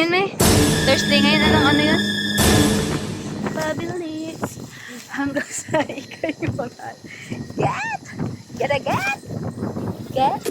yun, May? Thursday ngayon, ano yun? Pabilis hanggang sa ikay mahal. Get! Get a get! Get!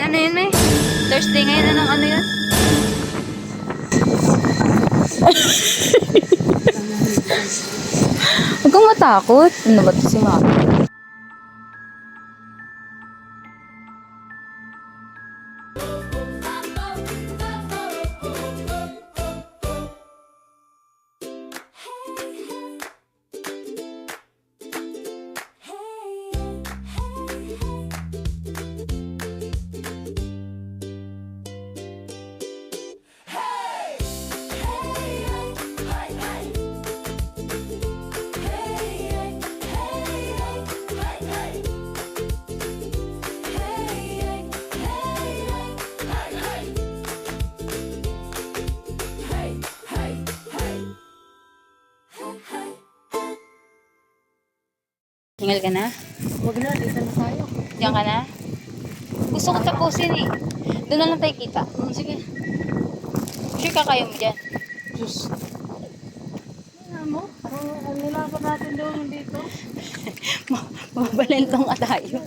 Ano yun, May? Thursday ngayon, ano yun? Huwag kang matakot. Ano ba ito si Mama? Hingal ka na? Huwag na, dito na tayo. Diyan ka na? Gusto ko tapusin eh. Doon na lang tayo kita. Sige. Sure ka kayo mo dyan? Diyos. Ano mo? Ang nilaban natin doon dito. Mabalentong ka tayo.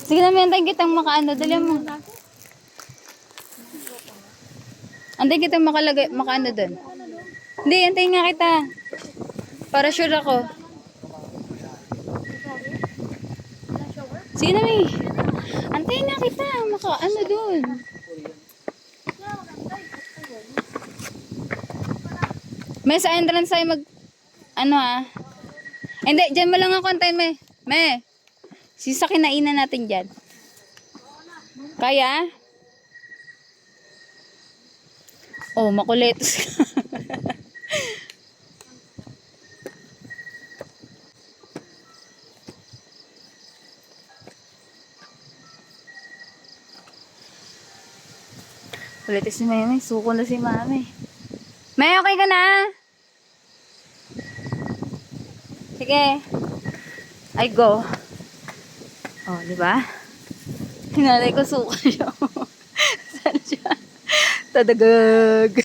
Sige na, may antayin kitang makaano. Dali mo. Antayin kitang makaano doon. Hindi, antayin nga kita. Para sure ako. Sige na, May. Antayin nga kita. Makaano doon. May sa entrance tayo ano Hindi, dyan mo lang ako antayin, May. May. Kinainan natin dyan. Kaya? Oh, makuletos ka. Kuletos si May. Suko na si Mami. May, okay ka na? Sige. I go. Oh, di ba? Hinalay ko suka siya. Saan siya? Tadagag.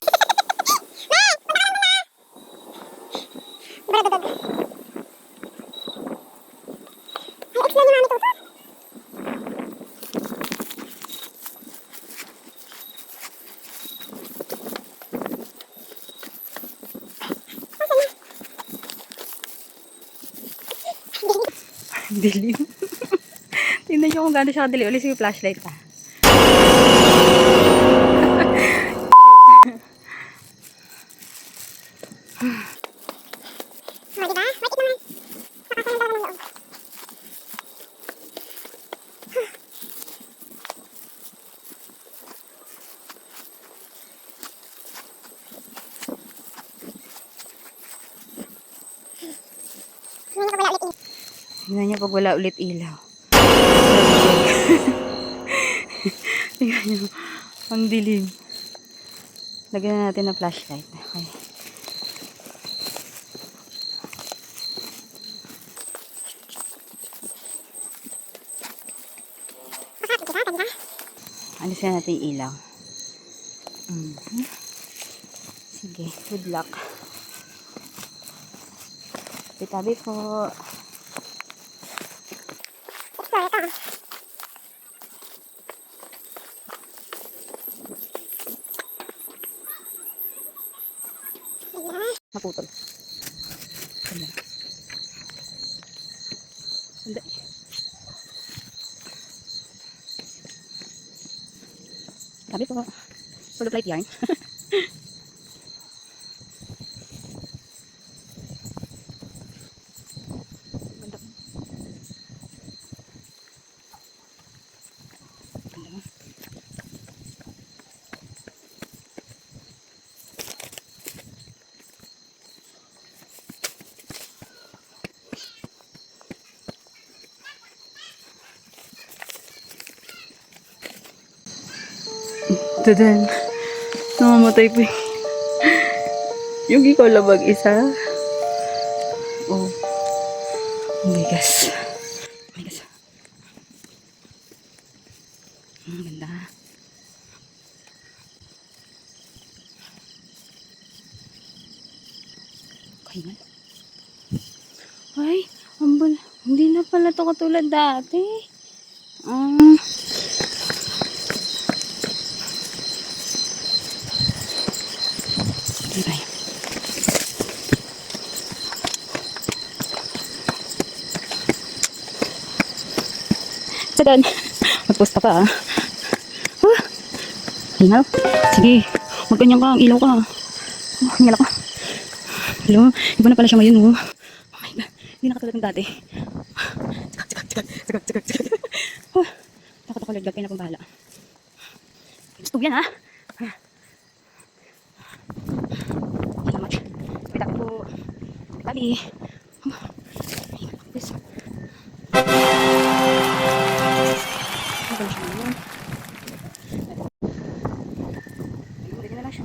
Dilim. Tingnan nyo kung gaano siya kadili. Ulit yung flashlight ah. Tingnan nyo pag wala ulit ilaw. Tingnan nyo. Ang dilim. Lagyan na natin ng flashlight. Okay. Alisin natin yung ilaw. Sige, good luck. Tabi po. Naputol. Hindi. Hindi. Tabi po. Full of light yarn. Dadan. Namamatay pa yung ikaw labag isa. Oh. Oh my gosh. Oh my gosh. Ang ganda. Kaingan. Ay, ambal. Hindi na pala to katulad dati. Diba? Dadan. Magpost ka pa ah. Hingal. Sige. Magganyan ka. Ilaw ka. Hingal ka. Hello. Iba na pala siya ngayon. Oh my God. Hindi na katulad ng dati. Sigag. Takot ako laglag. Kaya na pong bahala. Gusto yan ha. Thank you so much. Wait up po. Tabi. This. Maganda siya ngayon. Hindi na lang siya.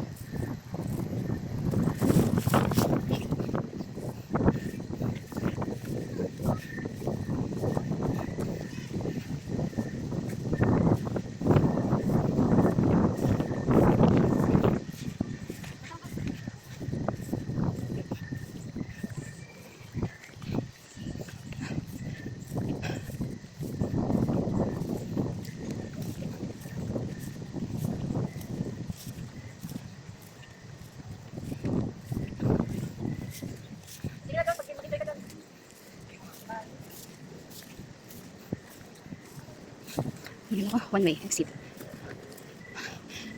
Hingal ako. One way. Exit.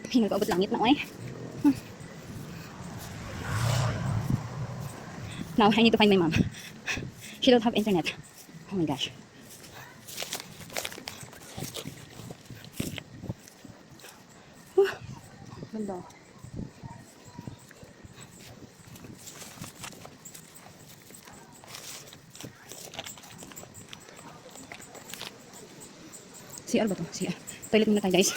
Hingal ko abot langit na eh. Now, I need to find my mom. She don't have internet. Oh my gosh. Ganda. CR ba to? CR. Toilet muna tayo guys.